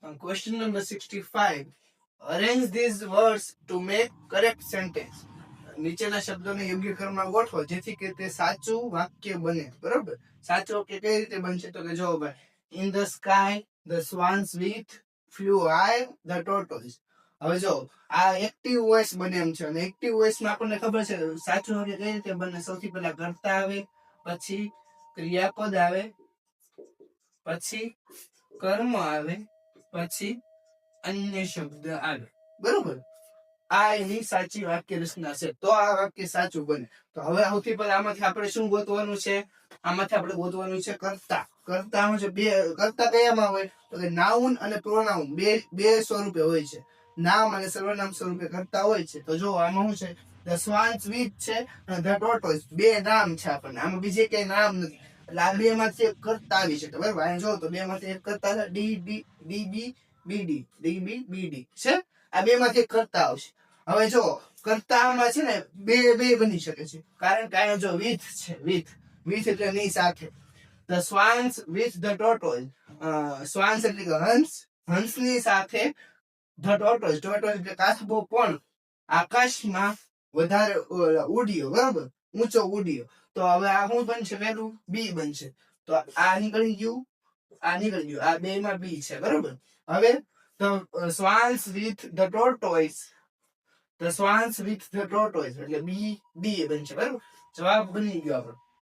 Question number 65. Arrange these words to make correct sentence. નીચેના શબ્દોને યોગ્ય ક્રમમાં ગોઠવો જેથી કે તે સાચું વાક્ય બને. બરોબર? સાચું વાક્ય કઈ રીતે બનશે તો કે જો ભાઈ, in the sky the swans with flew high the tortoise. હવે જો આ એક્ટિવ વોઇસ બને એમ છે અને એક્ટિવ વોઇસ માં આપણને ખબર છે સાચું વાક્ય કઈ રીતે બને. સૌથી પહેલા કર્તા આવે, પછી ક્રિયાપદ આવે, પછી કર્મ આવે, પછી અન્ય શબ્દ આવે. બરોબર? આ એની સાચી વાક્ય રચના છે. તો આ વાક્ય સાચું બને. તો હવે સૌથી પહેલા આમાંથી આપણે શું ગોતવાનું છે? આમાંથી આપણે ગોતવાનું છે કર્તા. કર્તામાં છે બે. કર્તા કયામાં હોય તો કે નાઉન અને પ્રોનાઉન બે સ્વરૂપે હોય છે. નામ અને સર્વનામ સ્વરૂપે કર્તા હોય છે. તો જો આમાં શું છે, ધ સ્વાન્સ વિથ છે અને ધ ટોર્ટોઇઝ બે નામ છે આપણને. આમાં બીજે કઈ નામ નથી. એટલે આ બે માંથી એક કર્તા આવી શકે. બરાબર? અહીં જો તો બે માંથી એક કર્તા છે. ડીબીબીડી છે. આ બે માંથી એક કર્તા આવશે. હવે જો કર્તામાં છે ને બે બની શકે છે. કારણ કે અહીંયા જો વિથ છે. વિથ એટલે ની સાથે. The swans with the tortoise. Swans એટલે કે હંસ. હંસની સાથે ધ ટોર્ટોઇઝ. ટોર્ટોઇઝ એટલે કાચબો પણ આકાશમાં વધારે ઉડ્યો. બરાબર? ઊંચો ઉડ્યો. તો હવે આ શું બનશે? પેલું બી બનશે. તો આ નીકળી ગયું, આ નીકળી ગયું. આ બે માં બી છે. બરોબર? હવે the swans with the tortoise. The swans with the tortoise એટલે બી બનશે. બરાબર? જવાબ બની ગયો આપણો.